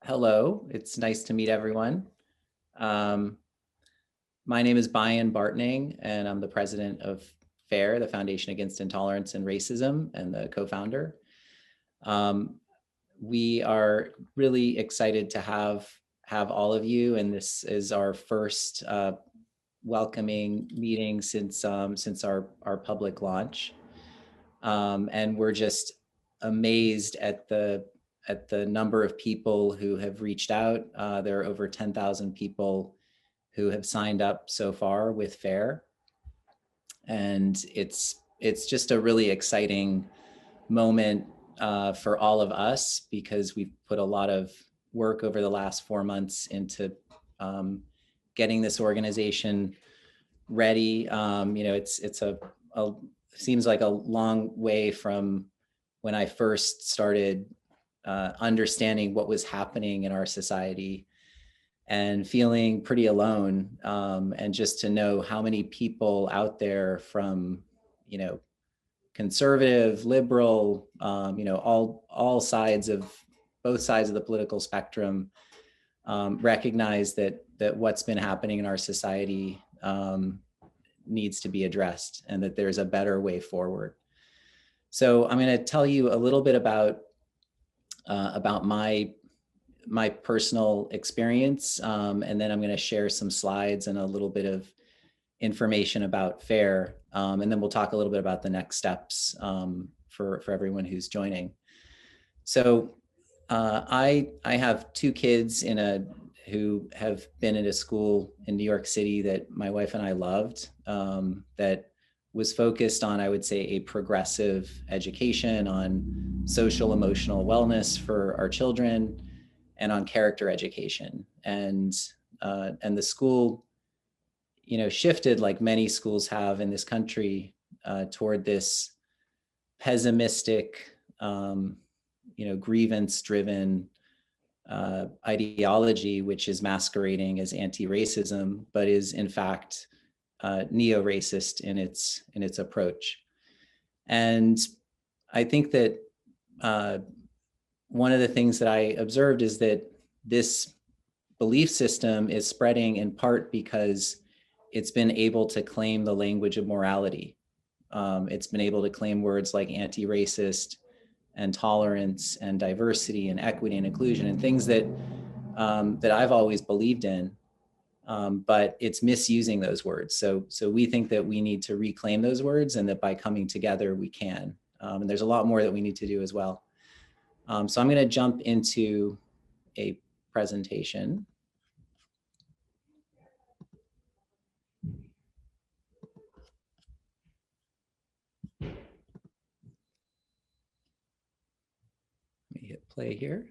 Hello, it's nice to meet everyone. Um, my name is Bayan Bartning, and I'm the president of FAIR, the Foundation Against Intolerance and Racism, and the co-founder. We are really excited to have all of you, and this is our first welcoming meeting since our public launch. And we're just amazed at the number of people who have reached out. There are over 10,000 people who have signed up so far with FAIR. And it's just a really exciting moment for all of us, because we've put a lot of work over the last 4 months into getting this organization ready. It's seems like a long way from when I first started understanding what was happening in our society and feeling pretty alone, and just to know how many people out there from, conservative, liberal, all sides of both sides of the political spectrum recognize that what's been happening in our society needs to be addressed, and that there's a better way forward. So I'm going to tell you a little bit about my personal experience, and then I'm going to share some slides and a little bit of information about FAIR, and then we'll talk a little bit about the next steps for everyone who's joining. So I have two kids who have been in a school in New York City that my wife and I loved, that was focused on, I would say, a progressive education on social emotional wellness for our children and on character education. And the school, shifted, like many schools have in this country, toward this pessimistic, grievance-driven ideology, which is masquerading as anti-racism, but is in fact neo-racist in its approach. And I think that one of the things that I observed is that this belief system is spreading in part because it's been able to claim the language of morality. It's been able to claim words like anti-racist and tolerance and diversity and equity and inclusion, and things that I've always believed in, but it's misusing those words. So we think that we need to reclaim those words, and that by coming together we can. And there's a lot more that we need to do as well. So I'm going to jump into a presentation. Let me hit play here.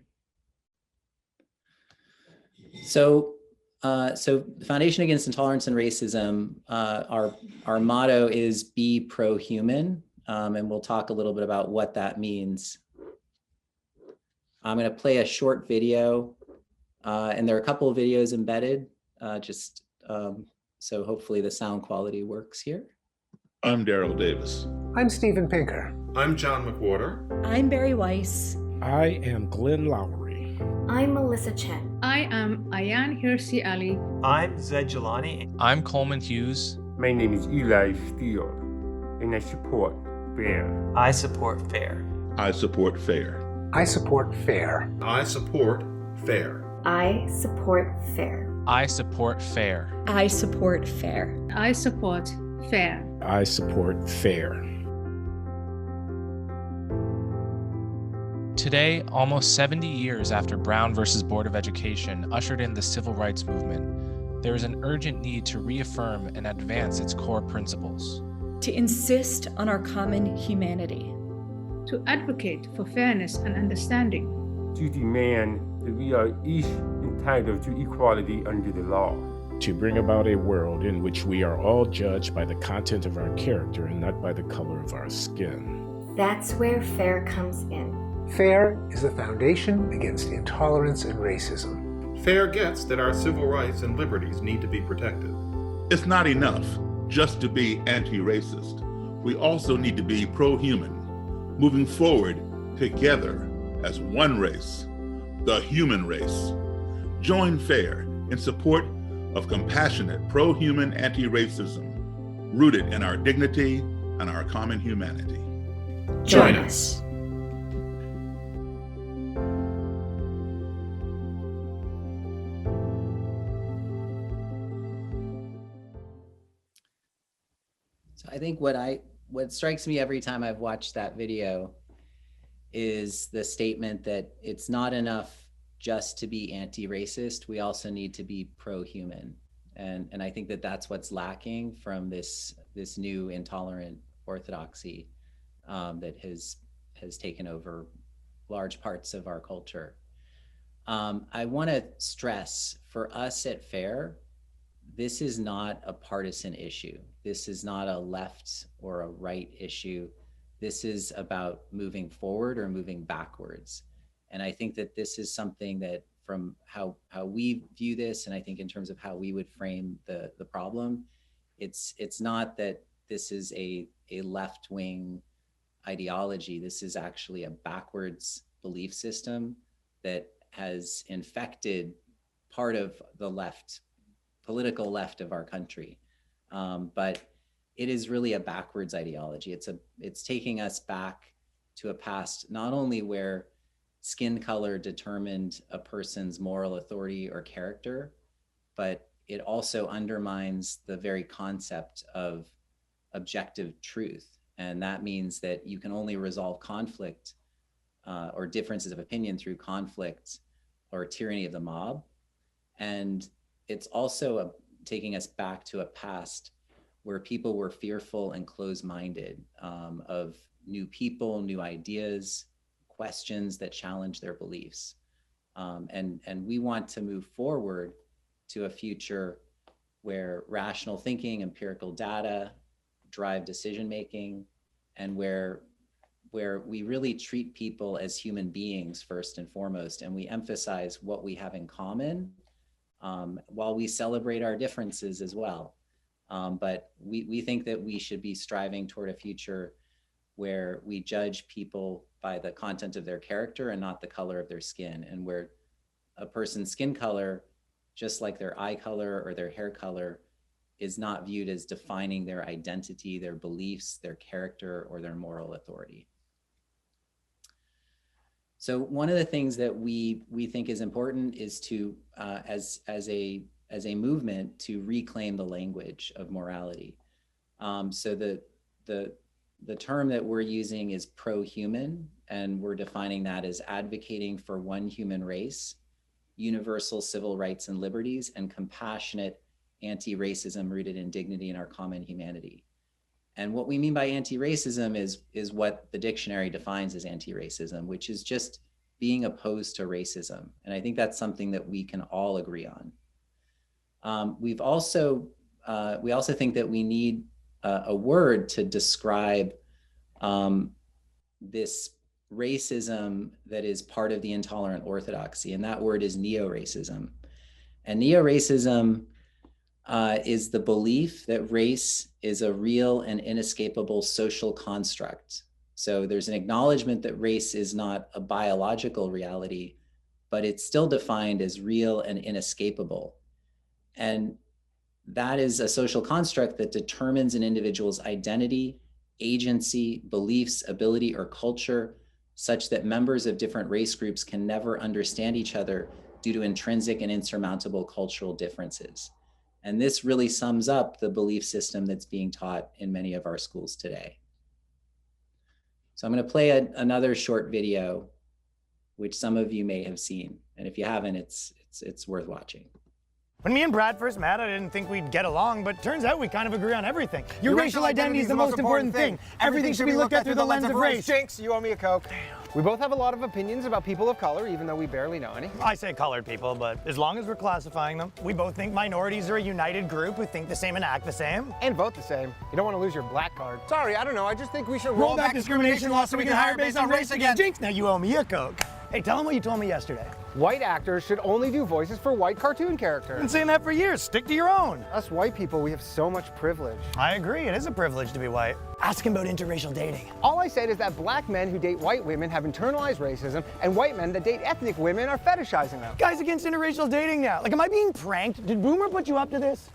So the Foundation Against Intolerance and Racism, our motto is "Be Pro-Human," and we'll talk a little bit about what that means. I'm going to play a short video, and there are a couple of videos embedded, so hopefully the sound quality works here. I'm Daryl Davis. I'm Steven Pinker. I'm John McWhorter. I'm Barry Weiss. I am Glenn Lowry. I'm Melissa Chen. I am Ayan Hirsi Ali. I'm Zed Jelani. I'm Coleman Hughes. My name is Eli Steele, and I support FAIR. I support FAIR. I support FAIR. I support FAIR. I support FAIR. I support FAIR. I support FAIR. I support FAIR. I support FAIR. I support FAIR. Today, almost 70 years after Brown versus Board of Education ushered in the civil rights movement, there is an urgent need to reaffirm and advance its core principles. To insist on our common humanity. To advocate for fairness and understanding. To demand that we are each entitled to equality under the law. To bring about a world in which we are all judged by the content of our character and not by the color of our skin. That's where FAIR comes in. FAIR is the Foundation Against Intolerance and Racism. FAIR gets that our civil rights and liberties need to be protected. It's not enough just to be anti-racist. We also need to be pro-human, moving forward together as one race, the human race. Join FAIR in support of compassionate, pro-human anti-racism, rooted in our dignity and our common humanity. Join us. So I think what strikes me every time I've watched that video is the statement that it's not enough just to be anti-racist. We also need to be pro-human. And I think that that's what's lacking from this new intolerant orthodoxy that has taken over large parts of our culture. I want to stress, for us at FAIR, this is not a partisan issue. This is not a left or a right issue. This is about moving forward or moving backwards. And I think that this is something that, from how we view this, and I think in terms of how we would frame the problem, it's not that this is a left-wing ideology. This is actually a backwards belief system that has infected part of the left, political left of our country. But it is really a backwards ideology. It's taking us back to a past not only where skin color determined a person's moral authority or character, but it also undermines the very concept of objective truth. And that means that you can only resolve conflict or differences of opinion through conflict or tyranny of the mob. And it's also taking us back to a past where people were fearful and closed-minded of new people, new ideas, questions that challenge their beliefs. And we want to move forward to a future where rational thinking, empirical data drive decision-making, and where we really treat people as human beings first and foremost, and we emphasize what we have in common while we celebrate our differences as well. But we think that we should be striving toward a future where we judge people by the content of their character and not the color of their skin, and where a person's skin color, just like their eye color or their hair color, is not viewed as defining their identity, their beliefs, their character, or their moral authority. So one of the things that we think is important is to, as a movement, to reclaim the language of morality. So the term that we're using is pro-human, and we're defining that as advocating for one human race, universal civil rights and liberties, and compassionate anti-racism rooted in dignity and our common humanity. And what we mean by anti-racism is what the dictionary defines as anti-racism, which is just being opposed to racism. And I think that's something that we can all agree on. We also think that we need a word to describe this racism that is part of the intolerant orthodoxy, and that word is neo-racism. And neo-racism is the belief that race is a real and inescapable social construct. So there's an acknowledgement that race is not a biological reality, but it's still defined as real and inescapable. And that is a social construct that determines an individual's identity, agency, beliefs, ability, or culture, such that members of different race groups can never understand each other due to intrinsic and insurmountable cultural differences. And this really sums up the belief system that's being taught in many of our schools today. So I'm going to play another short video, which some of you may have seen. And if you haven't, it's worth watching. When me and Brad first met, I didn't think we'd get along, but turns out we kind of agree on everything. Your racial identity is the most important thing. Everything should be looked at through the lens of race. Jinx, you owe me a Coke. We both have a lot of opinions about people of color, even though we barely know any. I say colored people, but as long as we're classifying them, we both think minorities are a united group who think the same and act the same. And vote the same. You don't want to lose your black card. Sorry, I don't know. I just think we should roll back discrimination laws so we can hire based on race again. Jinx, now you owe me a Coke. Hey, tell them what you told me yesterday. White actors should only do voices for white cartoon characters. I've been saying that for years. Stick to your own. Us white people, we have so much privilege. I agree. It is a privilege to be white. Ask him about interracial dating. All I said is that black men who date white women have internalized racism, and white men that date ethnic women are fetishizing them. Guys against interracial dating now. Like, am I being pranked? Did Boomer put you up to this?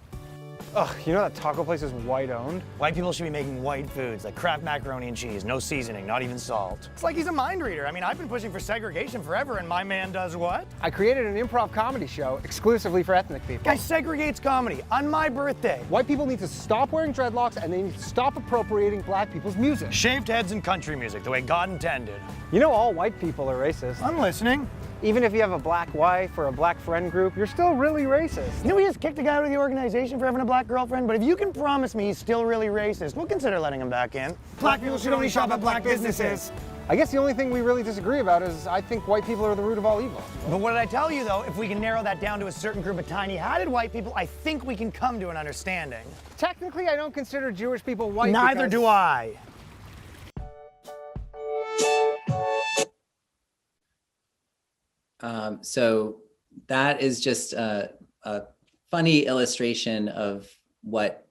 Ugh, you know that taco place is white owned? White people should be making white foods like Kraft macaroni and cheese, no seasoning, not even salt. It's like he's a mind reader. I mean, I've been pushing for segregation forever, and my man does what? I created an improv comedy show exclusively for ethnic people. Guy segregates comedy on my birthday. White people need to stop wearing dreadlocks, and they need to stop appropriating black people's music. Shaved heads and country music, the way God intended. You know all white people are racist. I'm listening. Even if you have a black wife or a black friend group, you're still really racist. You know, we just kicked a guy out of the organization for having a black girlfriend, but if you can promise me he's still really racist, we'll consider letting him back in. Black people should only shop at black businesses. I guess the only thing we really disagree about is I think white people are the root of all evil. But what did I tell you, though? If we can narrow that down to a certain group of tiny-hatted white people, I think we can come to an understanding. Technically, I don't consider Jewish people white. Neither do I. So that is just a funny illustration of what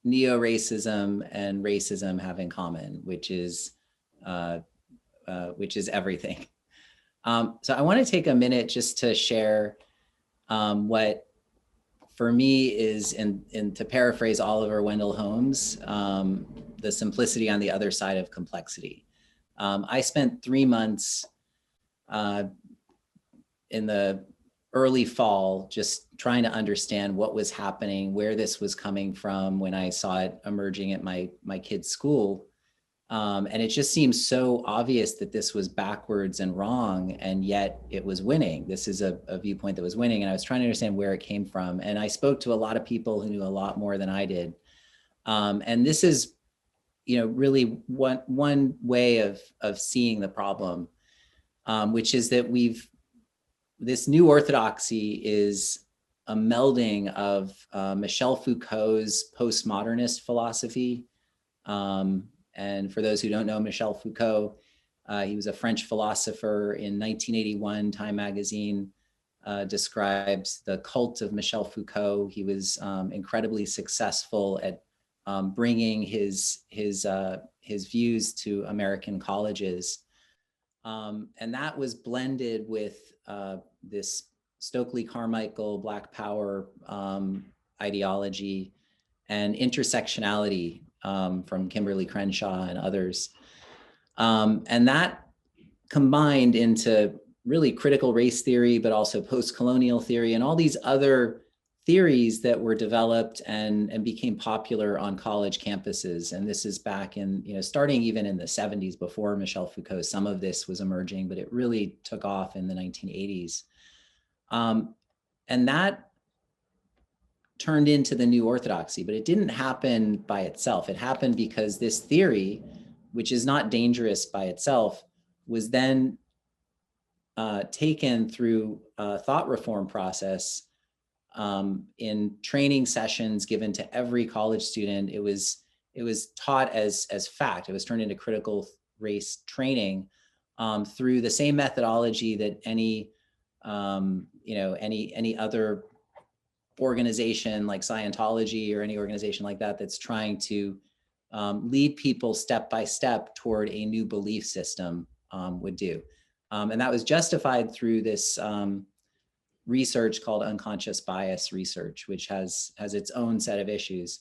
neo-racism and racism have in common, which is everything. So I want to take a minute just to share what, for me, is, and to paraphrase Oliver Wendell Holmes, the simplicity on the other side of complexity. I spent 3 months in the early fall, just trying to understand what was happening, where this was coming from when I saw it emerging at my kid's school. And it just seems so obvious that this was backwards and wrong, and yet it was winning. This is a viewpoint that was winning, and I was trying to understand where it came from. And I spoke to a lot of people who knew a lot more than I did. And this is, really one way of seeing the problem, which is that this new orthodoxy is a melding of Michel Foucault's postmodernist philosophy. And for those who don't know Michel Foucault, he was a French philosopher. In 1981, Time magazine describes the cult of Michel Foucault. He was incredibly successful at bringing his views to American colleges. And that was blended with this Stokely Carmichael Black Power ideology and intersectionality from Kimberly Crenshaw and others. And that combined into really critical race theory, but also post-colonial theory and all these other theories that were developed and became popular on college campuses. And this is back in, starting even in the 70s before Michel Foucault, some of this was emerging, but it really took off in the 1980s. And that turned into the new orthodoxy, but it didn't happen by itself. It happened because this theory, which is not dangerous by itself, was then taken through a thought reform process in training sessions given to every college student. It was taught as fact. It was turned into critical race training through the same methodology that any other organization like Scientology or any organization like that that's trying to lead people step by step toward a new belief system would do. And that was justified through this research called unconscious bias research, which has its own set of issues.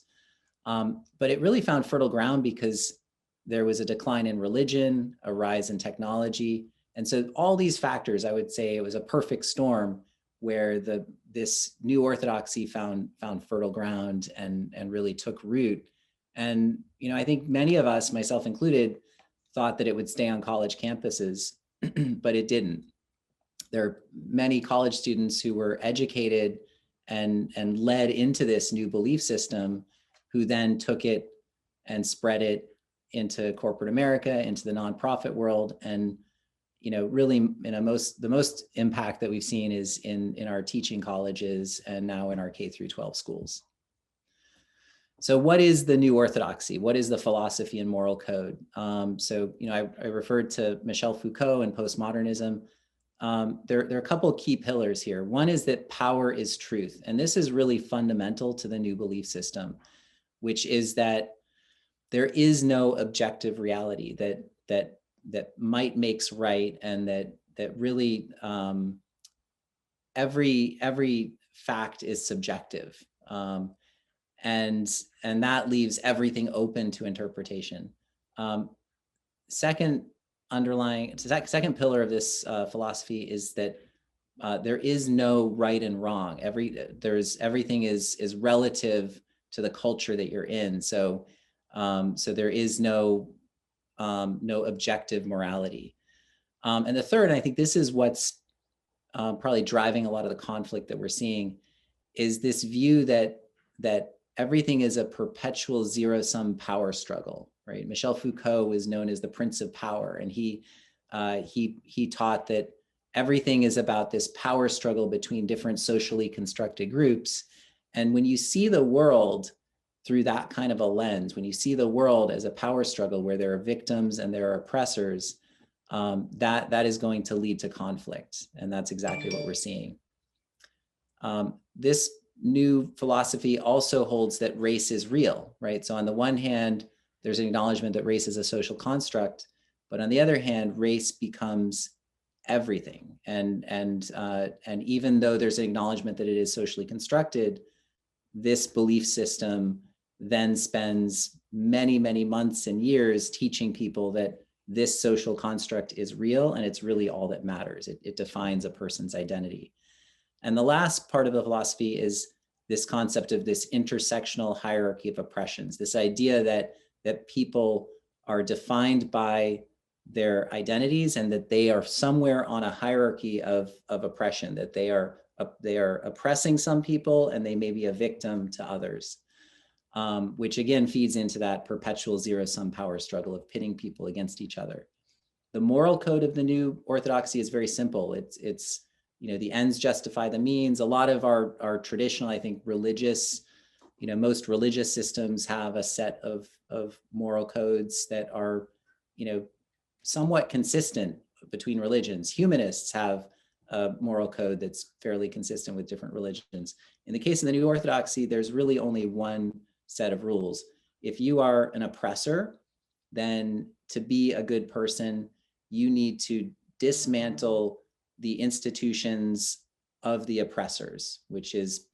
But it really found fertile ground because there was a decline in religion, a rise in technology. And so all these factors, I would say it was a perfect storm where this new orthodoxy found fertile ground and really took root. And, I think many of us, myself included, thought that it would stay on college campuses, but it didn't. There are many college students who were educated and led into this new belief system, who then took it and spread it into corporate America, into the nonprofit world. And, really the most impact that we've seen is in our teaching colleges and now in our K through 12 schools. So what is the new orthodoxy? What is the philosophy and moral code? I referred to Michel Foucault and postmodernism. there are a couple of key pillars here. One is that power is truth. And this is really fundamental to the new belief system, which is that there is no objective reality, that might makes right, and that really every fact is subjective. And that leaves everything open to interpretation. Second pillar of this philosophy is that there is no right and wrong. Everything is relative to the culture that you're in. So there is no objective morality. And the third, and I think this is what's probably driving a lot of the conflict that we're seeing, is this view that everything is a perpetual zero-sum power struggle, right? Michel Foucault was known as the Prince of Power, and he taught that everything is about this power struggle between different socially constructed groups. And when you see the world through that kind of a lens, when you see the world as a power struggle where there are victims and there are oppressors, that is going to lead to conflict. And that's exactly what we're seeing. This new philosophy also holds that race is real, right? So on the one hand, there's an acknowledgement that race is a social construct, but on the other hand, race becomes everything. And even though there's an acknowledgement that it is socially constructed, this belief system then spends many, many months and years teaching people that this social construct is real and it's really all that matters. It defines a person's identity. And the last part of the philosophy is this concept of this intersectional hierarchy of oppressions, this idea that people are defined by their identities and that they are somewhere on a hierarchy of oppression, that they are oppressing some people and they may be a victim to others, which again feeds into that perpetual zero-sum power struggle of pitting people against each other. The moral code of the new orthodoxy is very simple. It's the ends justify the means. A lot of our traditional, I think, religious, most religious systems have a set of moral codes that are, somewhat consistent between religions. Humanists have a moral code that's fairly consistent with different religions. In the case of the new orthodoxy, there's really only one set of rules. If you are an oppressor, then to be a good person, you need to dismantle the institutions of the oppressors, which is,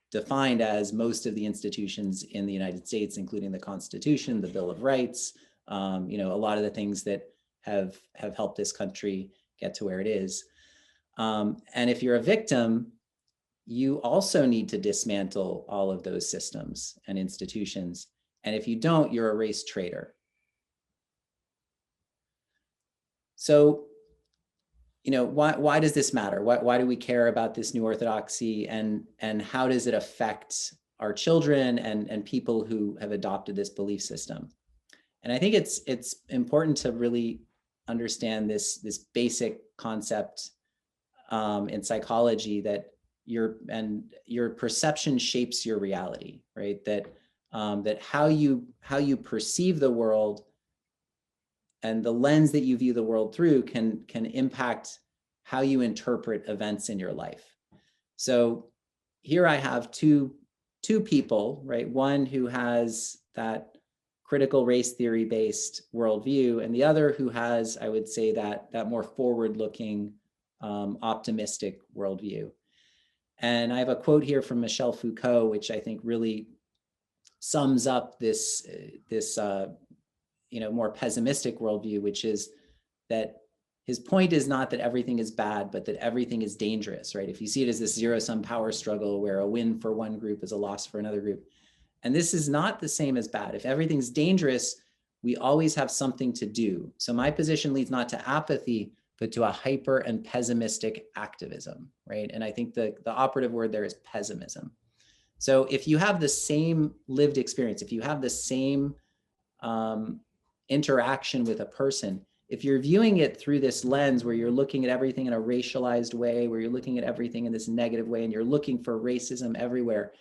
defined as most of the institutions in the United States, including the Constitution, the Bill of Rights, a lot of the things that have helped this country get to where it is. And if you're a victim, you also need to dismantle all of those systems and institutions. And if you don't, you're a race traitor. So, why does this matter? Why do we care about this new orthodoxy, and how does it affect our children and people who have adopted this belief system? And I think it's important to really understand this basic concept in psychology, that your perception shapes your reality, right? That how you perceive the world and the lens that you view the world through can impact how you interpret events in your life. So here I have two people, right? One who has that critical race theory based worldview, and the other who has, I would say, that more forward-looking, optimistic worldview. And I have a quote here from Michel Foucault, which I think really sums up this more pessimistic worldview, which is that his point is not that everything is bad, but that everything is dangerous, right? If you see it as this zero-sum power struggle where a win for one group is a loss for another group. And this is not the same as bad. If everything's dangerous, we always have something to do. So my position leads not to apathy, but to a hyper and pessimistic activism, right? And I think the operative word there is pessimism. So if you have the same lived experience, if you have the same interaction with a person, if you're viewing it through this lens where you're looking at everything in a racialized way, where you're looking at everything in this negative way, and you're looking for racism everywhere,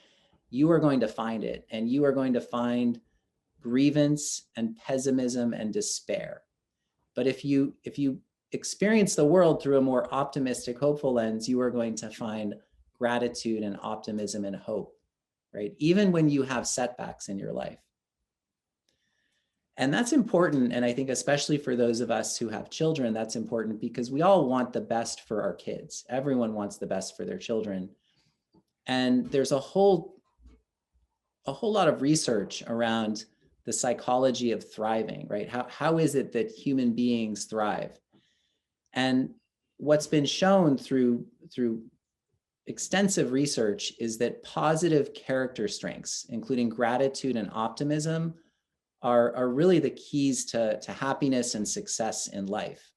you are going to find it, and you are going to find grievance and pessimism and despair. But if you experience the world through a more optimistic, hopeful lens, you are going to find gratitude and optimism and hope, right? Even when you have setbacks in your life. And that's important. And I think especially for those of us who have children, that's important because we all want the best for our kids. Everyone wants the best for their children. And there's a whole lot of research around the psychology of thriving, right? How is it that human beings thrive? And what's been shown through extensive research is that positive character strengths, including gratitude and optimism, are really the keys to happiness and success in life.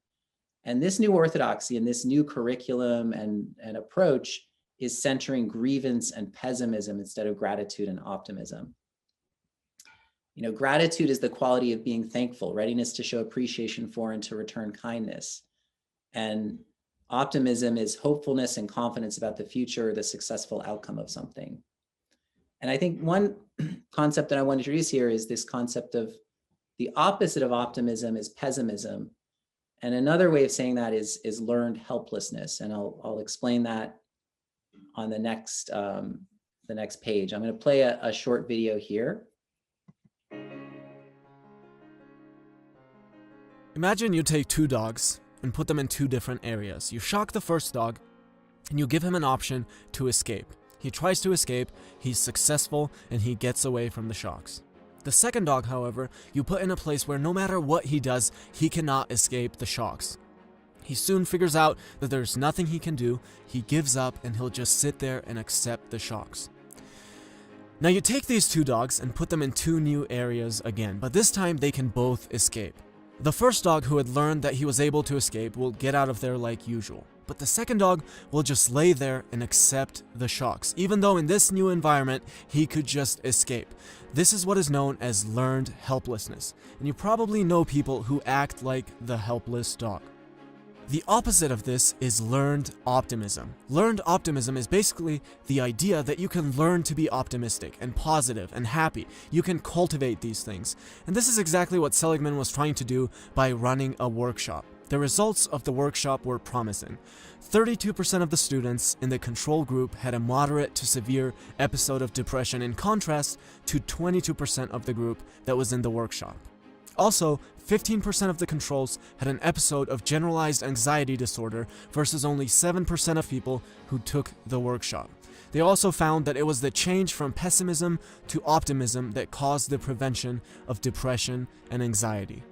And this new orthodoxy and this new curriculum and approach is centering grievance and pessimism instead of gratitude and optimism. You know, gratitude is the quality of being thankful, readiness to show appreciation for and to return kindness. And optimism is hopefulness and confidence about the future or the successful outcome of something. And I think one concept that I want to introduce here is this concept of the opposite of optimism is pessimism. And another way of saying that is learned helplessness. And I'll explain that on the next page. I'm going to play a short video here. Imagine you take two dogs and put them in two different areas. You shock the first dog and you give him an option to escape. He tries to escape, he's successful, and he gets away from the shocks. The second dog, however, you put in a place where no matter what he does, he cannot escape the shocks. He soon figures out that there's nothing he can do, he gives up, and he'll just sit there and accept the shocks. Now you take these two dogs and put them in two new areas again, but this time they can both escape. The first dog, who had learned that he was able to escape, will get out of there like usual. But the second dog will just lay there and accept the shocks, even though in this new environment, he could just escape. This is what is known as learned helplessness, and you probably know people who act like the helpless dog. The opposite of this is learned optimism. Learned optimism is basically the idea that you can learn to be optimistic and positive and happy. You can cultivate these things. And this is exactly what Seligman was trying to do by running a workshop. The results of the workshop were promising. 32% of the students in the control group had a moderate to severe episode of depression, in contrast to 22% of the group that was in the workshop. Also, 15% of the controls had an episode of generalized anxiety disorder versus only 7% of people who took the workshop. They also found that it was the change from pessimism to optimism that caused the prevention of depression and anxiety.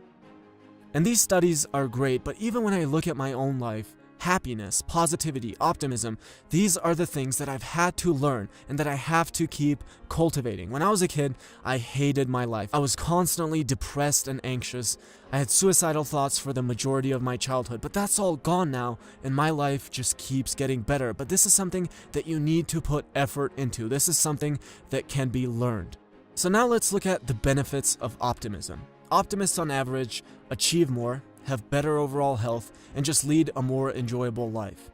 And these studies are great, but even when I look at my own life, happiness, positivity, optimism, these are the things that I've had to learn and that I have to keep cultivating. When I was a kid, I hated my life. I was constantly depressed and anxious. I had suicidal thoughts for the majority of my childhood, but that's all gone now, and my life just keeps getting better. But this is something that you need to put effort into. This is something that can be learned. So now let's look at the benefits of optimism. Optimists on average achieve more, have better overall health, and just lead a more enjoyable life.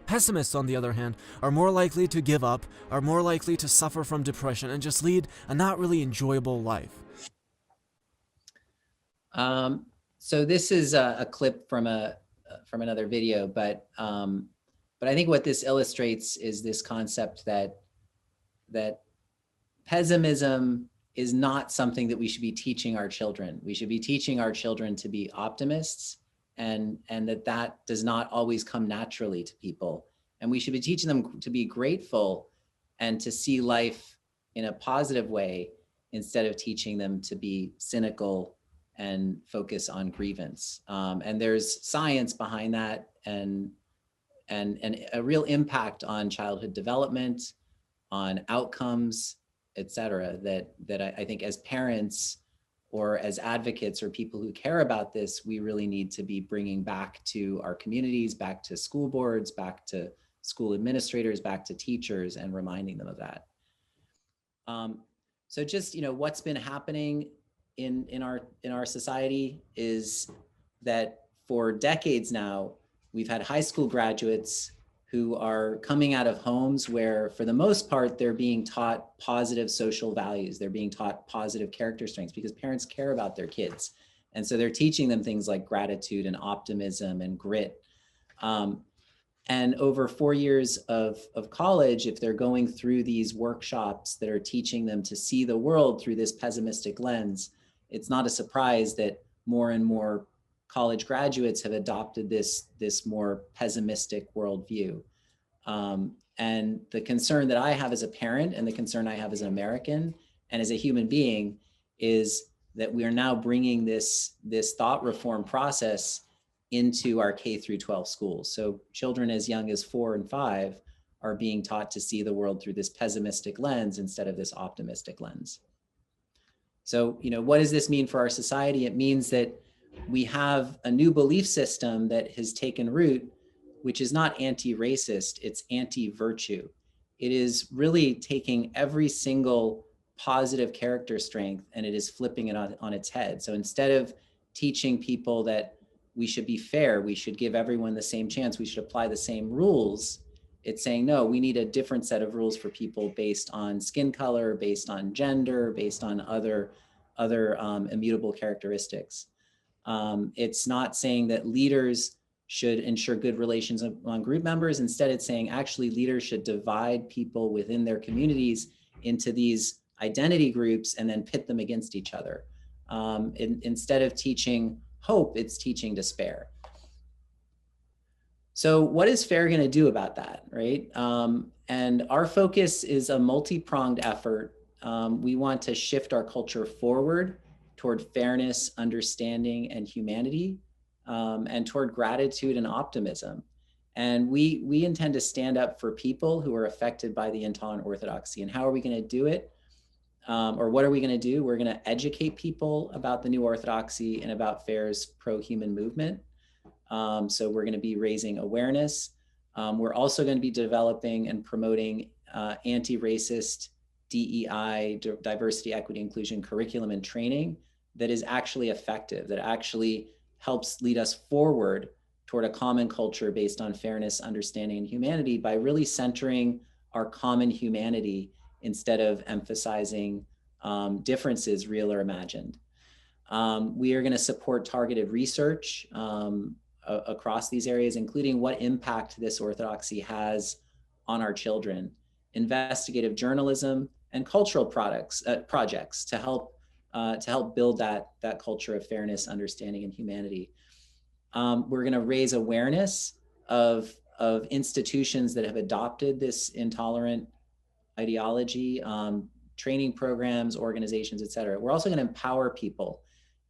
Pessimists, on the other hand, are more likely to give up, are more likely to suffer from depression, and just lead a not really enjoyable life. So this is a clip from another video, but I think what this illustrates is this concept that pessimism is not something that we should be teaching our children. We should be teaching our children to be optimists, and that does not always come naturally to people. And we should be teaching them to be grateful and to see life in a positive way instead of teaching them to be cynical and focus on grievance. And there's science behind that and a real impact on childhood development, on outcomes, et cetera, that I think as parents or as advocates or people who care about this, we really need to be bringing back to our communities, back to school boards, back to school administrators, back to teachers, and reminding them of that. So just, what's been happening in our society is that for decades now, we've had high school graduates who are coming out of homes where, for the most part, they're being taught positive social values. They're being taught positive character strengths because parents care about their kids And so they're teaching them things like gratitude and optimism and grit. And over 4 years of college, if they're going through these workshops that are teaching them to see the world through this pessimistic lens, it's not a surprise that more and more college graduates have adopted this more pessimistic worldview. And the concern that I have as a parent and the concern I have as an American and as a human being is that we are now bringing this thought reform process into our K through 12 schools. So children as young as 4 and 5 are being taught to see the world through this pessimistic lens instead of this optimistic lens. So, what does this mean for our society? It means that we have a new belief system that has taken root, which is not anti-racist, it's anti-virtue. It is really taking every single positive character strength and it is flipping it on its head. So instead of teaching people that we should be fair, we should give everyone the same chance, we should apply the same rules, it's saying, no, we need a different set of rules for people based on skin color, based on gender, based on other immutable characteristics. It's not saying that leaders should ensure good relations among group members. Instead, it's saying actually leaders should divide people within their communities into these identity groups and then pit them against each other. Instead of teaching hope, it's teaching despair. So what is FAIR going to do about that, right? And our focus is a multi-pronged effort. We want to shift our culture forward toward fairness, understanding, and humanity, and toward gratitude and optimism. And we intend to stand up for people who are affected by the intolerant orthodoxy. And how are we going to do it? Or what are we going to do? We're going to educate people about the new orthodoxy and about FAIR's pro-human movement. So we're going to be raising awareness. We're also going to be developing and promoting anti-racist DEI, diversity, equity, inclusion curriculum and training that is actually effective, that actually helps lead us forward toward a common culture based on fairness, understanding, and humanity by really centering our common humanity instead of emphasizing differences, real or imagined. We are going to support targeted research across these areas, including what impact this orthodoxy has on our children, investigative journalism, and cultural projects to help build that culture of fairness, understanding, and humanity. We're going to raise awareness of institutions that have adopted this intolerant ideology, training programs, organizations, et cetera. We're also going to empower people.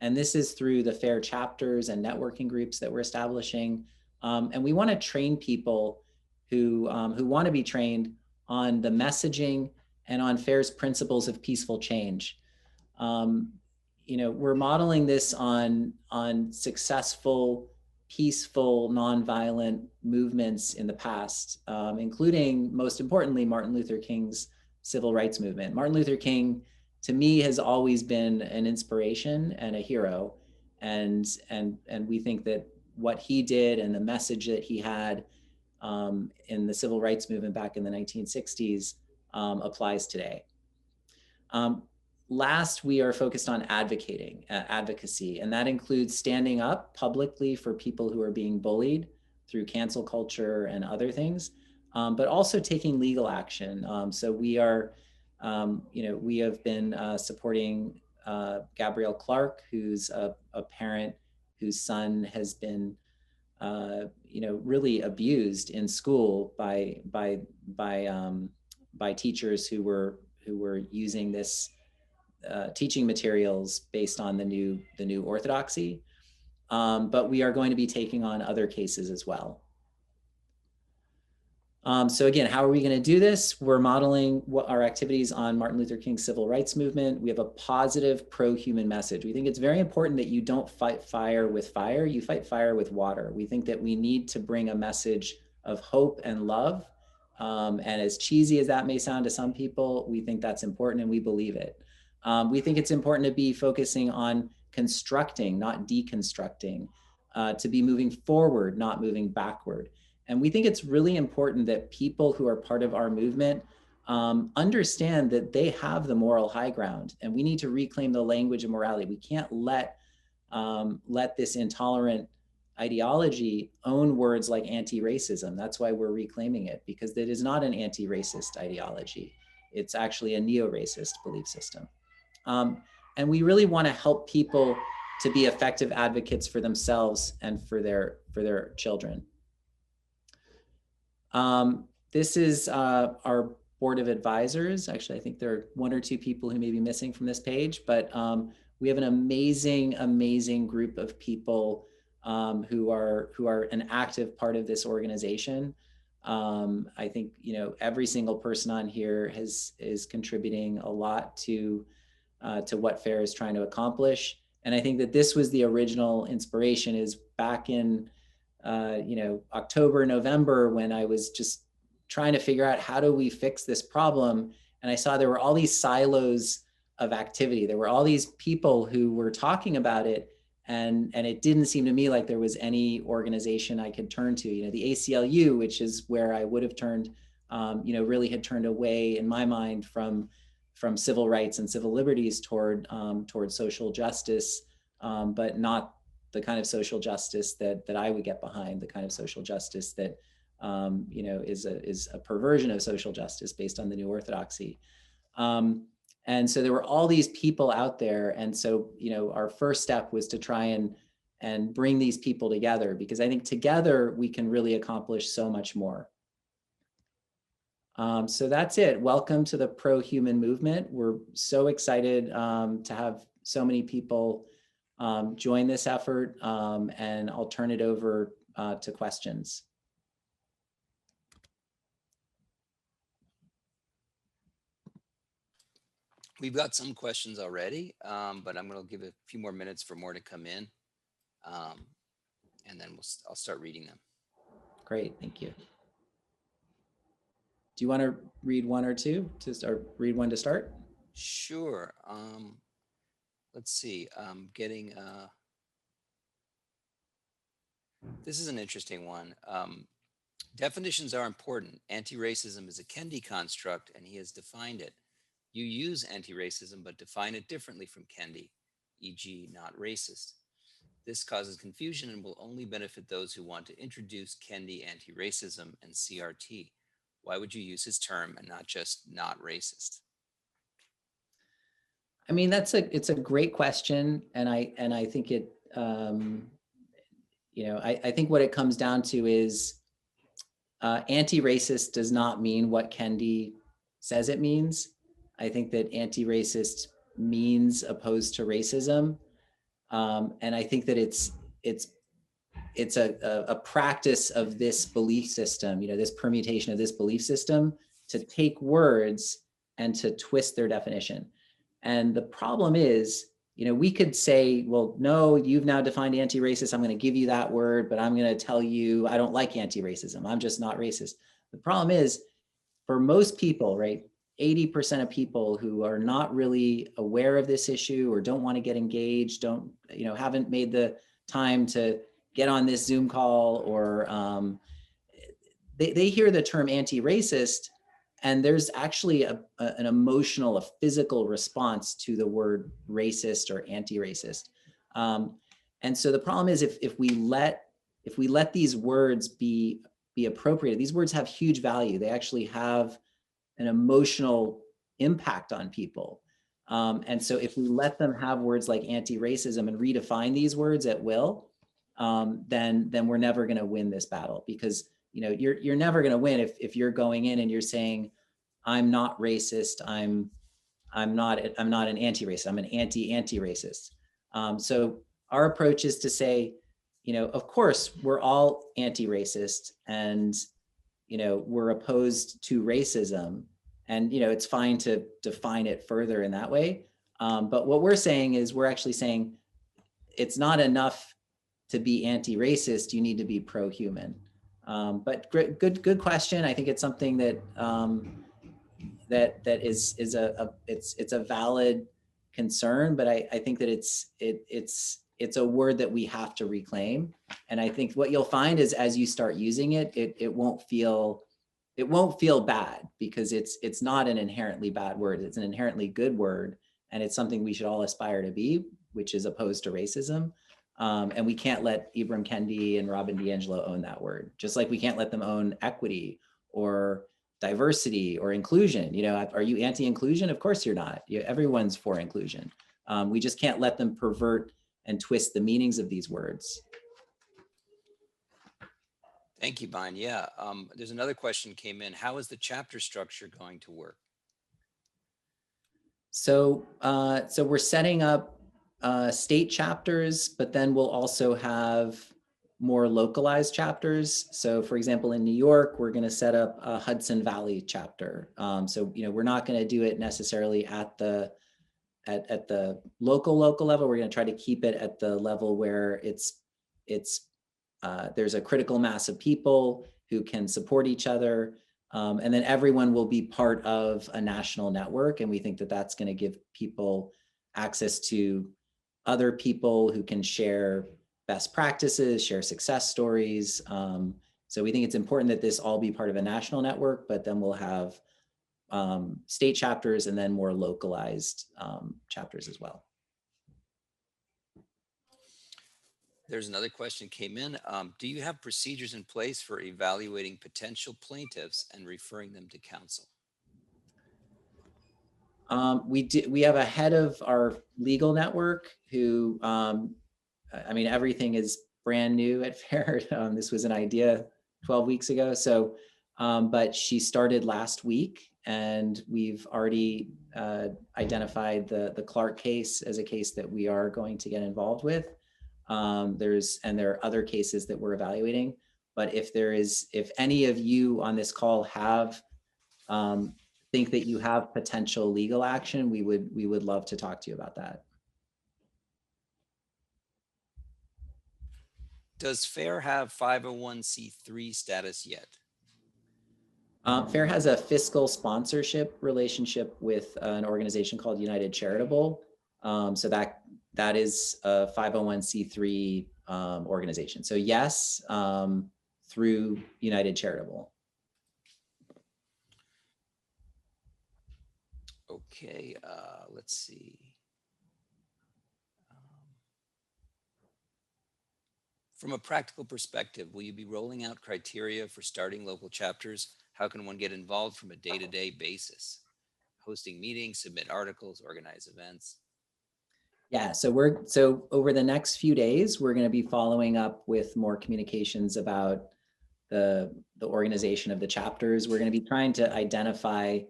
And this is through the FAIR chapters and networking groups that we're establishing. And we want to train people who want to be trained on the messaging and on FAIR's principles of peaceful change. We're modeling this on successful, peaceful, nonviolent movements in the past, including, most importantly, Martin Luther King's civil rights movement. Martin Luther King, to me, has always been an inspiration and a hero. And we think that what he did and the message that he had in the civil rights movement back in the 1960s applies today. Last, we are focused on advocacy, and that includes standing up publicly for people who are being bullied through cancel culture and other things, but also taking legal action. So we are, we have been supporting Gabrielle Clark, who's a parent whose son has been, really abused in school by teachers who were using this teaching materials based on the new orthodoxy. But we are going to be taking on other cases as well. So again, how are we going to do this? We're modeling our activities on Martin Luther King's civil rights movement. We have a positive pro-human message. We think it's very important that you don't fight fire with fire, you fight fire with water. We think that we need to bring a message of hope and love. And as cheesy as that may sound to some people, we think that's important and we believe it. We think it's important to be focusing on constructing, not deconstructing, to be moving forward, not moving backward. And we think it's really important that people who are part of our movement understand that they have the moral high ground, and we need to reclaim the language of morality. We can't let let this intolerant ideology own words like anti-racism. That's why we're reclaiming it, because it is not an anti-racist ideology. It's actually a neo-racist belief system. And we really want to help people to be effective advocates for themselves and for their children. This is our board of advisors. Actually, I think there are one or two people who may be missing from this page, but we have an amazing group of people who are an active part of this organization. I think, you know, every single person on here is contributing a lot to what FAIR is trying to accomplish. And I think that this was the original inspiration, is back in you know, October, November, when I was just trying to figure out how do we fix this problem. And I saw there were all these silos of activity. There were all these people who were talking about it, and it didn't seem to me like there was any organization I could turn to. You know, the ACLU, which is where I would have turned, you know, really had turned away in my mind from civil rights and civil liberties toward social justice, but not the kind of social justice that I would get behind, the kind of social justice that you know, is a perversion of social justice based on the New Orthodoxy. And so there were all these people out there. And so, you know, our first step was to try and bring these people together, because I think together we can really accomplish so much more. So that's it. Welcome to the pro-human movement. We're so excited to have so many people join this effort, and I'll turn it over to questions. We've got some questions already, but I'm going to give a few more minutes for more to come in, and then I'll start reading them. Great, thank you. Do you want to read one or two to start? Read one to start? Sure. Let's see. This is an interesting one. Definitions are important. Anti-racism is a Kendi construct, and he has defined it. You use anti-racism, but define it differently from Kendi, e.g. not racist. This causes confusion and will only benefit those who want to introduce Kendi anti-racism and CRT. Why would you use his term and not just not racist? I mean, it's a great question. And I think it, you know, I think what it comes down to is anti-racist does not mean what Kendi says it means. I think that anti-racist means opposed to racism. And I think that it's a practice of this belief system, you know, this permutation of this belief system, to take words and to twist their definition. And the problem is, you know, we could say, well, no, you've now defined anti-racist. I'm going to give you that word, but I'm going to tell you I don't like anti-racism. I'm just not racist. The problem is, for most people, right, 80% of people who are not really aware of this issue or don't want to get engaged, haven't made the time to get on this Zoom call, or they hear the term anti-racist, and there's actually an emotional, a physical response to the word racist or anti-racist. And so the problem is, if we let these words be appropriated, these words have huge value. They actually have an emotional impact on people. And so if we let them have words like anti-racism and redefine these words at will, then we're never going to win this battle, because, you know, you're never going to win if you're going in and you're saying, I'm not racist, I'm not an anti-racist, I'm an anti-racist. So our approach is to say, you know, of course we're all anti-racist, and, you know, we're opposed to racism, and, you know, it's fine to define it further in that way. But what we're saying is, we're actually saying it's not enough to be anti-racist, you need to be pro-human. But good question. I think it's something that is a valid concern, but I think that it's a word that we have to reclaim. And I think what you'll find is, as you start using it, it won't feel bad, because it's not an inherently bad word. It's an inherently good word, and it's something we should all aspire to be, which is opposed to racism. And we can't let Ibram Kendi and Robin DiAngelo own that word, just like we can't let them own equity or diversity or inclusion. Are you anti-inclusion? Of course you're not. Everyone's for inclusion. We just can't let them pervert and twist the meanings of these words. Thank you, Vine. Yeah, there's another question came in. How is the chapter structure going to work? So we're setting up state chapters, but then we'll also have more localized chapters. So for example, in New York, we're going to set up a Hudson Valley chapter. So, we're not going to do it necessarily at the local level. We're going to try to keep it at the level where there's a critical mass of people who can support each other. And then everyone will be part of a national network. And we think that that's going to give people access to other people who can share best practices, share success stories. So we think it's important that this all be part of a national network, but then we'll have state chapters and then more localized chapters as well. There's another question came in. Do you have procedures in place for evaluating potential plaintiffs and referring them to counsel? We have a head of our legal network who, everything is brand new at FAIR. This was an idea 12 weeks ago. So, but she started last week, and we've already identified the Clark case as a case that we are going to get involved with. There are other cases that we're evaluating. But if any of you on this call think that you have potential legal action, we would love to talk to you about that. Does FAIR have 501c3 status yet? FAIR has a fiscal sponsorship relationship with an organization called United Charitable. So that is a 501c3 organization. So yes, through United Charitable. Okay, let's see. From a practical perspective, will you be rolling out criteria for starting local chapters? How can one get involved from a day-to-day basis? Hosting meetings, submit articles, organize events? Yeah, so over the next few days, we're going to be following up with more communications about the organization of the chapters. We're going to be trying to identify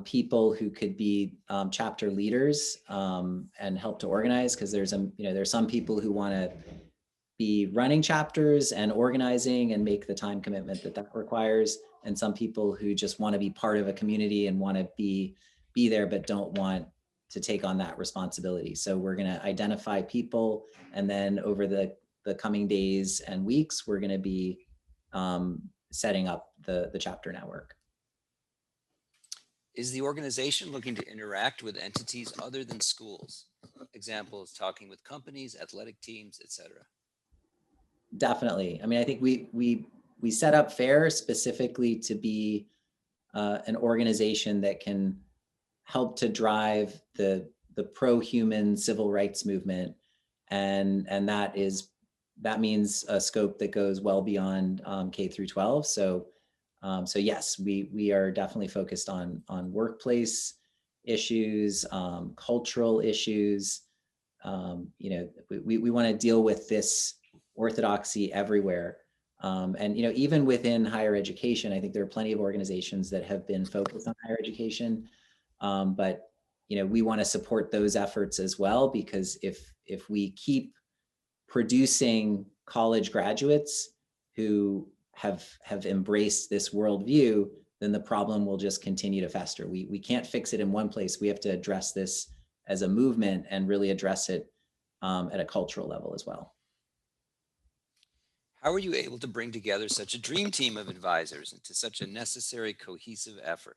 people who could be chapter leaders and help to organize, because there's some people who want to be running chapters and organizing and make the time commitment that requires, and some people who just want to be part of a community and want to be there but don't want to take on that responsibility. So we're going to identify people, and then over the coming days and weeks, we're going to be setting up the chapter network. Is the organization looking to interact with entities other than schools? Examples, talking with companies, athletic teams, etc. Definitely. I think we set up FAIR specifically to be an organization that can help to drive the pro-human civil rights movement, and that means a scope that goes well beyond K through 12. So yes, we are definitely focused on workplace issues, cultural issues. We want to deal with this orthodoxy everywhere. And even within higher education, I think there are plenty of organizations that have been focused on higher education. But we want to support those efforts as well, because if we keep producing college graduates who have embraced this worldview, then the problem will just continue to fester. We can't fix it in one place. We have to address this as a movement and really address it at a cultural level as well. How are you able to bring together such a dream team of advisors into such a necessary cohesive effort?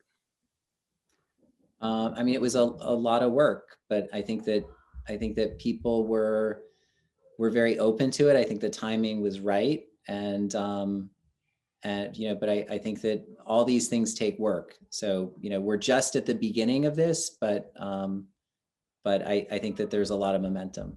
It was a lot of work, but I think that people were very open to it. I think the timing was right, but I think that all these things take work. So we're just at the beginning of this, but I think that there's a lot of momentum.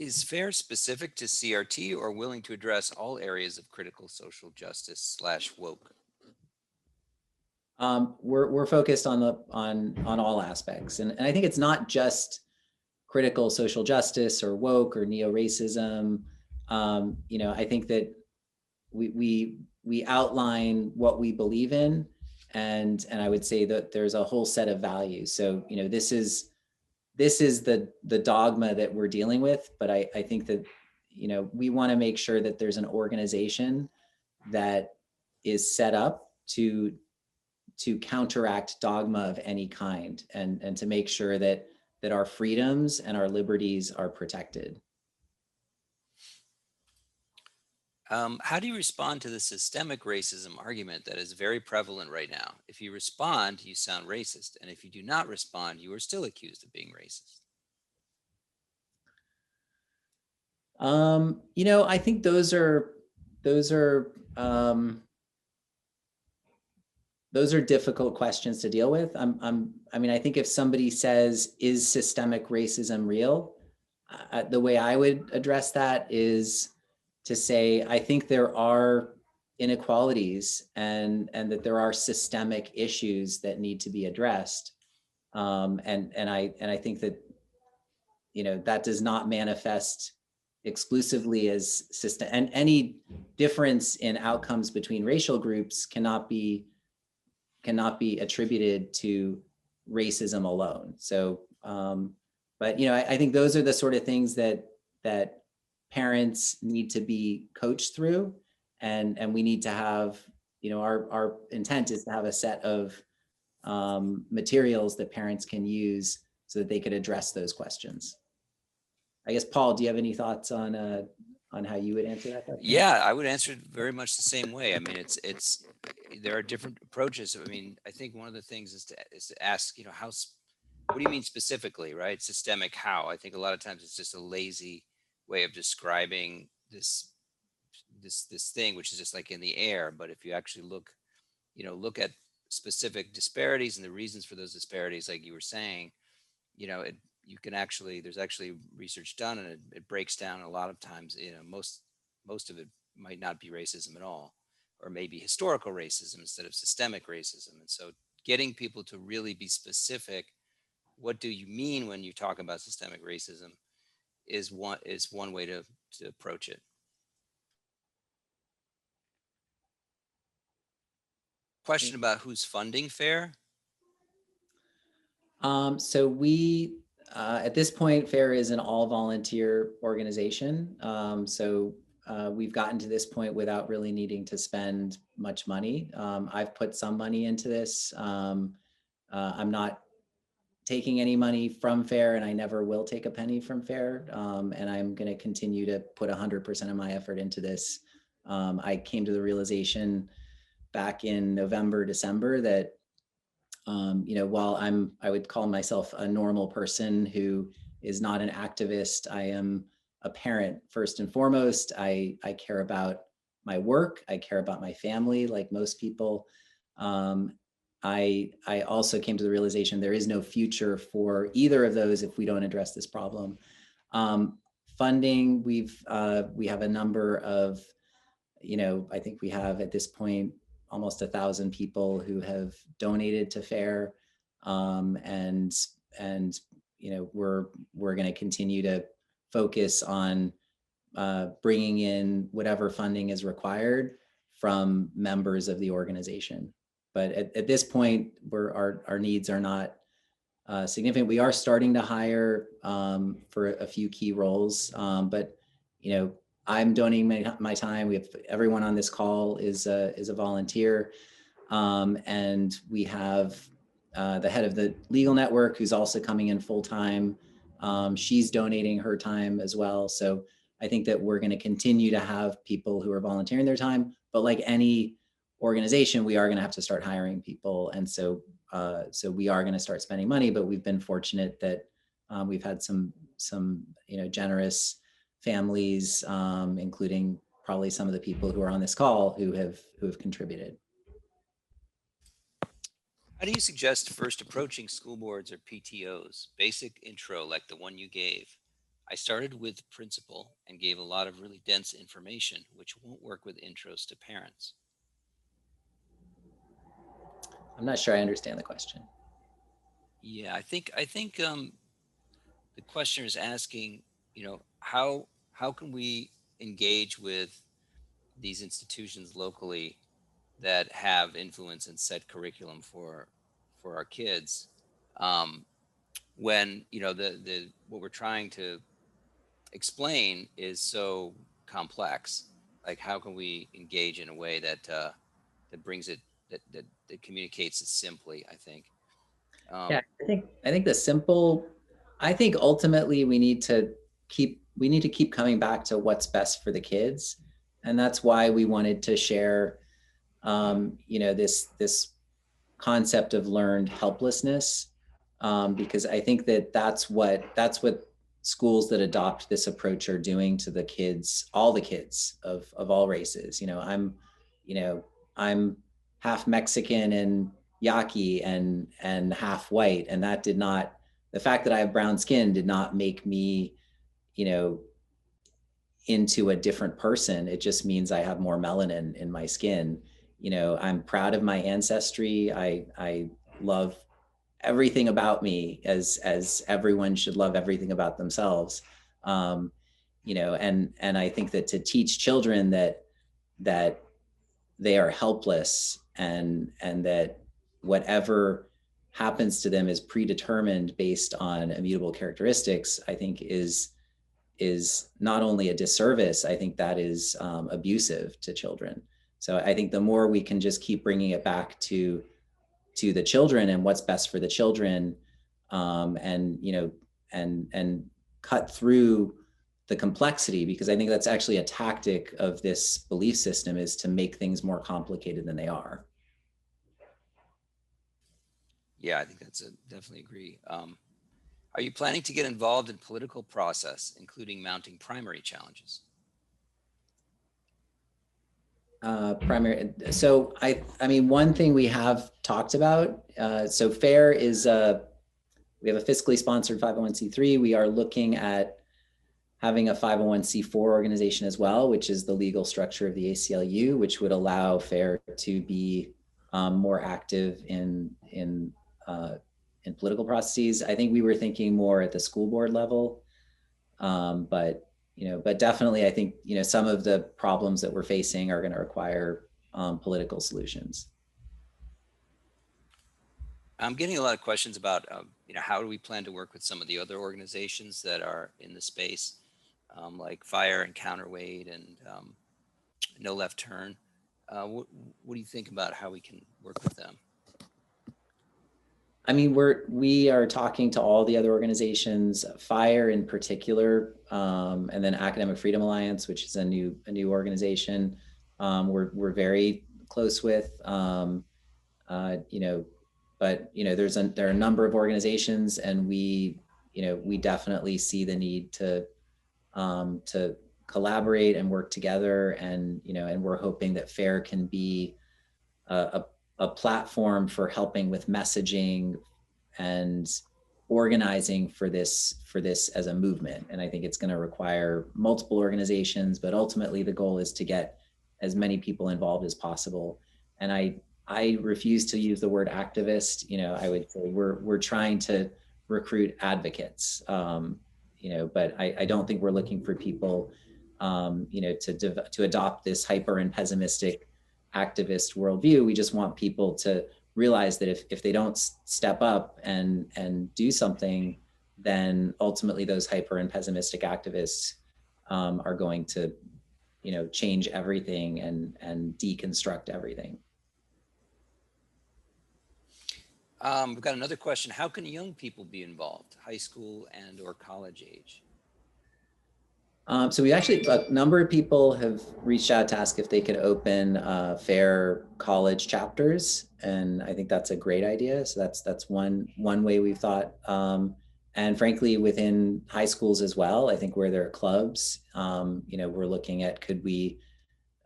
Is FAIR specific to CRT or willing to address all areas of critical social justice / woke? We're focused on all aspects, and I think it's not just critical social justice or woke or neo-racism. I think that we outline what we believe in, and I would say that there's a whole set of values. So this is the dogma that we're dealing with, but I think that we want to make sure that there's an organization that is set up to counteract dogma of any kind, and to make sure that our freedoms and our liberties are protected. How do you respond to the systemic racism argument that is very prevalent right now? If you respond, you sound racist, and if you do not respond, you are still accused of being racist. I think those are difficult questions to deal with. I think if somebody says, "Is systemic racism real?" The way I would address that is to say, I think there are inequalities and that there are systemic issues that need to be addressed. And I think that, that does not manifest exclusively as system, and any difference in outcomes between racial groups cannot be attributed to racism alone. So, but I think those are the sort of things that parents need to be coached through, and we need to have, our intent is to have a set of materials that parents can use so that they could address those questions. I guess, Paul, do you have any thoughts on how you would answer that question? Yeah, I would answer it very much the same way. I mean, there are different approaches. I think one of the things is to ask, what do you mean specifically, right? Systemic how? I think a lot of times it's just a lazy way of describing this thing, which is just like in the air. But if you actually look at specific disparities and the reasons for those disparities, like you were saying, there's actually research done, and it breaks down a lot of times. Most of it might not be racism at all, or maybe historical racism instead of systemic racism. And so getting people to really be specific, what do you mean when you talk about systemic racism, is one way to approach it. Question about who's funding FAIR? So we, at this point, FAIR is an all volunteer organization. We've gotten to this point without really needing to spend much money. I've put some money into this. I'm not taking any money from FAIR, and I never will take a penny from FAIR. And I'm going to continue to put 100% of my effort into this. I came to the realization back in November, December that, while I would call myself a normal person who is not an activist, I am a parent first and foremost. I care about my work. I care about my family, like most people. I also came to the realization there is no future for either of those if we don't address this problem. Funding, we have a number of, I think we have at this point almost 1,000 people who have donated to FAIR, and we're going to continue to focus on bringing in whatever funding is required from members of the organization. But at this point, our needs are not significant. We are starting to hire for a few key roles, but I'm donating my time. We have everyone on this call is a volunteer, and we have the head of the legal network who's also coming in full time. She's donating her time as well. So I think that we're going to continue to have people who are volunteering their time, but like any organization, we are going to have to start hiring people. And so we are going to start spending money, but we've been fortunate that we've had some generous families, including probably some of the people who are on this call who have contributed. How do you suggest first approaching school boards or PTOs? Basic intro like the one you gave. I started with principal and gave a lot of really dense information, which won't work with intros to parents. I'm not sure I understand the question. Yeah, I think the questioner is asking, how can we engage with these institutions locally that have influence and set curriculum for our kids, when the what we're trying to explain is so complex. Like, how can we engage in a way that that brings it that communicates it simply? I think. Yeah, I think the simple. I think ultimately we need to keep coming back to what's best for the kids, and that's why we wanted to share, this concept of learned helplessness, because I think that's what schools that adopt this approach are doing to the kids, all the kids of all races. I'm half Mexican and Yaqui and half white, and that did not, the fact that I have brown skin did not make me, into a different person. It just means I have more melanin in my skin. I'm proud of my ancestry. I love everything about me, as everyone should love everything about themselves. And I think that to teach children that they are helpless and that whatever happens to them is predetermined based on immutable characteristics, I think is not only a disservice, I think that is abusive to children. So I think the more we can just keep bringing it back to the children and what's best for the children, and cut through the complexity, because I think that's actually a tactic of this belief system, is to make things more complicated than they are. Yeah, I think definitely agree. Are you planning to get involved in political process, including mounting primary challenges? So I mean, one thing we have talked about, so FAIR is, we have a fiscally sponsored 501c3. We are looking at having a 501c4 organization as well, which is the legal structure of the ACLU, which would allow FAIR to be more active in political processes. I think we were thinking more at the school board level, but definitely I think, some of the problems that we're facing are going to require political solutions. I'm getting a lot of questions about, how do we plan to work with some of the other organizations that are in the space, like FIRE and Counterweight and No Left Turn. What do you think about how we can work with them? I mean, we are talking to all the other organizations, FIRE in particular, and then Academic Freedom Alliance, which is a new organization. We're very close with, but there are a number of organizations, and we definitely see the need to collaborate and work together, and we're hoping that FAIR can be a platform for helping with messaging and organizing for this as a movement. And I think it's going to require multiple organizations, but ultimately the goal is to get as many people involved as possible. And I refuse to use the word activist. I would say we're trying to recruit advocates, but I don't think we're looking for people, to adopt this hyper and pessimistic activist worldview. We just want people to realize that if they don't step up and do something, then ultimately those hyper and pessimistic activists are going to, change everything and deconstruct everything. We've got another question. How can young people be involved, high school and or college age? So a number of people have reached out to ask if they could open FAIR college chapters, and I think that's a great idea. So that's one way we've thought, and frankly, within high schools as well. I think where there are clubs, we're looking at, could we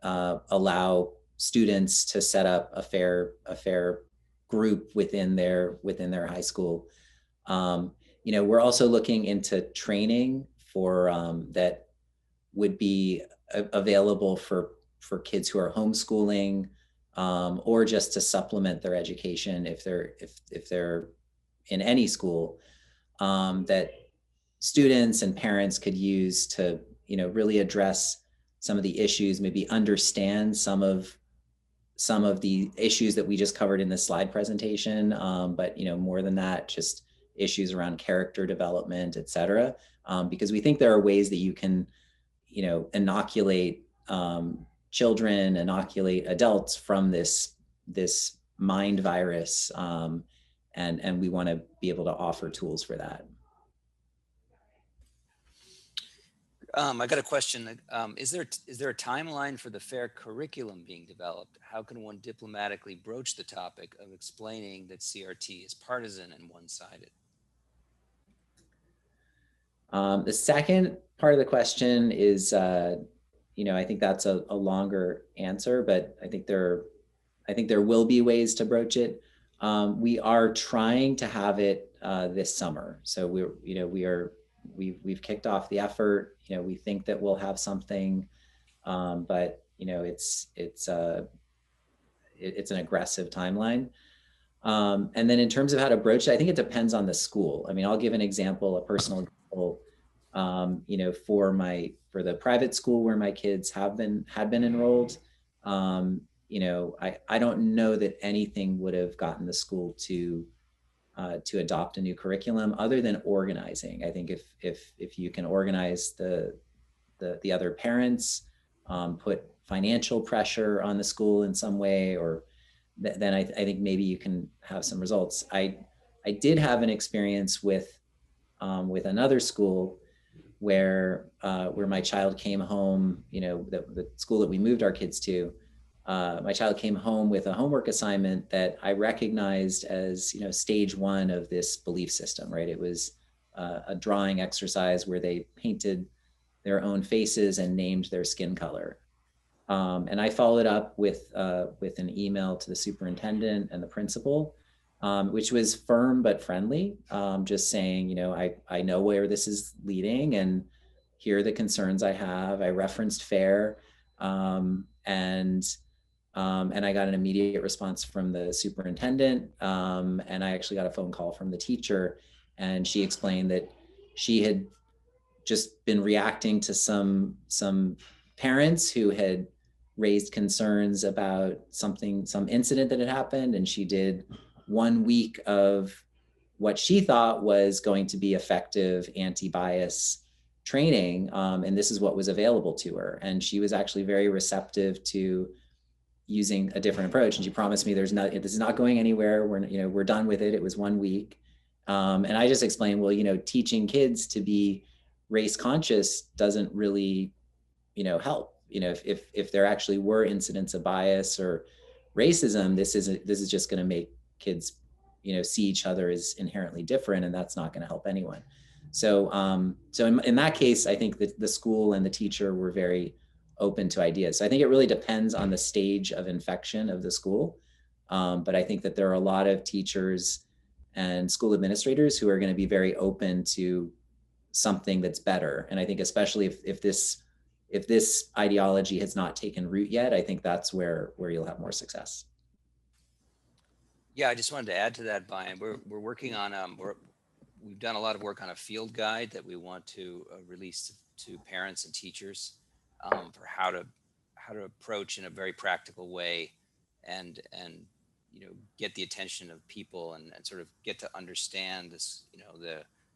allow students to set up a FAIR group within their high school. We're also looking into training that would be available for kids who are homeschooling, or just to supplement their education if they're in any school, that students and parents could use to, really address some of the issues, maybe understand some of the issues that we just covered in this slide presentation. But, more than that, just issues around character development, et cetera. Because we think there are ways that you can, inoculate children, inoculate adults from this mind virus. And we want to be able to offer tools for that. I got a question. Is there a timeline for the FAIR curriculum being developed? How can one diplomatically broach the topic of explaining that CRT is partisan and one-sided? The second part of the question is, I think that's a longer answer, but I think there will be ways to broach it. We are trying to have it this summer, so we've kicked off the effort. We think that we'll have something, but it's an aggressive timeline. And then in terms of how to broach it, I think it depends on the school. I mean, I'll give an example, a personal example. For the private school where my kids had been enrolled, I don't know that anything would have gotten the school to adopt a new curriculum other than organizing. I think if you can organize the other parents, put financial pressure on the school in some way, or then I think maybe you can have some results. I did have an experience with another school where my child came home, the school that we moved our kids to. My child came home with a homework assignment that I recognized as, stage one of this belief system, right? It was a drawing exercise where they painted their own faces and named their skin color. And I followed up with an email to the superintendent and the principal, which was firm but friendly, just saying, I know where this is leading and here are the concerns I have. I referenced FAIR, and I got an immediate response from the superintendent, and I actually got a phone call from the teacher, and she explained that she had just been reacting to some parents who had raised concerns about some incident that had happened, and she did 1 week of what she thought was going to be effective anti-bias training, and this is what was available to her. And she was actually very receptive to using a different approach. And she promised me this is not going anywhere. We're done with it. It was 1 week. And I just explained, well, teaching kids to be race conscious doesn't really, help. If there actually were incidents of bias or racism, this is just going to make kids, see each other as inherently different, and that's not going to help anyone. So, in that case, I think that the school and the teacher were very open to ideas. So I think it really depends on the stage of infection of the school. But I think that there are a lot of teachers and school administrators who are going to be very open to something that's better. And I think especially if this ideology has not taken root yet, I think that's where you'll have more success. Yeah, I just wanted to add to that, Brian. We're working on we've done a lot of work on a field guide that we want to release to parents and teachers for how to approach in a very practical way and get the attention of people and sort of get to understand this,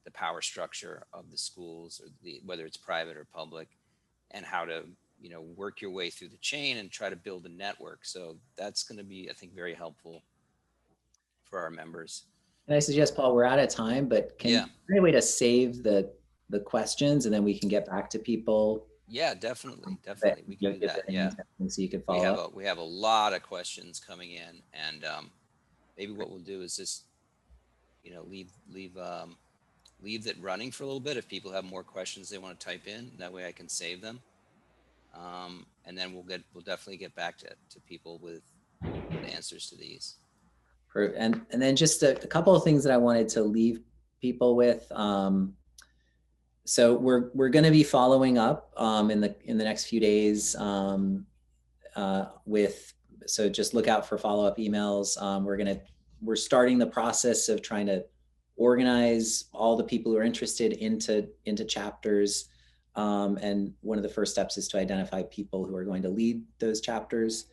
the power structure of the schools, or whether it's private or public, and how to work your way through the chain and try to build a network. So that's going to be, I think, very helpful for our members. And I suggest, Paul, we're out of time, but is there any way to save the questions and then we can get back to people? Yeah, definitely. We can do that. Yeah. So you can follow up. We have a lot of questions coming in, and maybe what we'll do is just, leave that running for a little bit. If people have more questions they want to type in, that way I can save them. And then we'll definitely get back to people with answers to these. And then just a couple of things that I wanted to leave people with. So we're going to be following up in the next few days with, so just look out for follow-up emails. We're starting the process of trying to organize all the people who are interested into chapters. And one of the first steps is to identify people who are going to lead those chapters.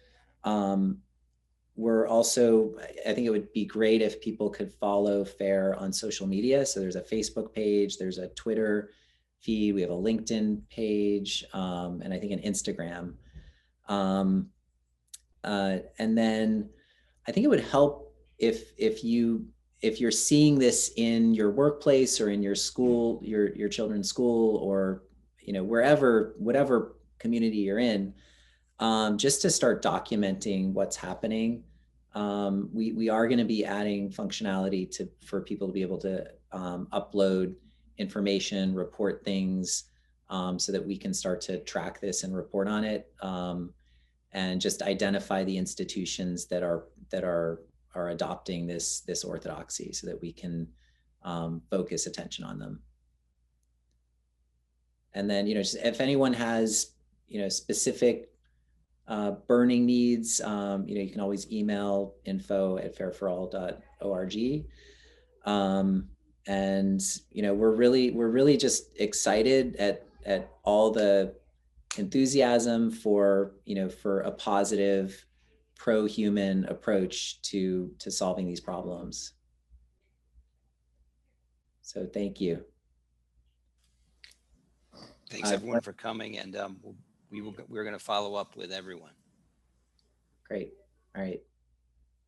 We're also, I think it would be great if people could follow FAIR on social media. So there's a Facebook page, there's a Twitter feed, we have a LinkedIn page, and I think an Instagram. And then I think it would help if you're seeing this in your workplace or in your school, your children's school, or whatever community you're in, just to start documenting what's happening. We are going to be adding functionality for people to be able to upload information, report things, so that we can start to track this and report on it, and just identify the institutions that are adopting this orthodoxy, so that we can focus attention on them. And then, just if anyone has, specific burning needs, you can always email info@fairforall.org. And, we're really just excited at all the enthusiasm for a positive, pro-human approach to solving these problems. So thank you. Thanks everyone for coming, and we're going to follow up with everyone. Great. All right.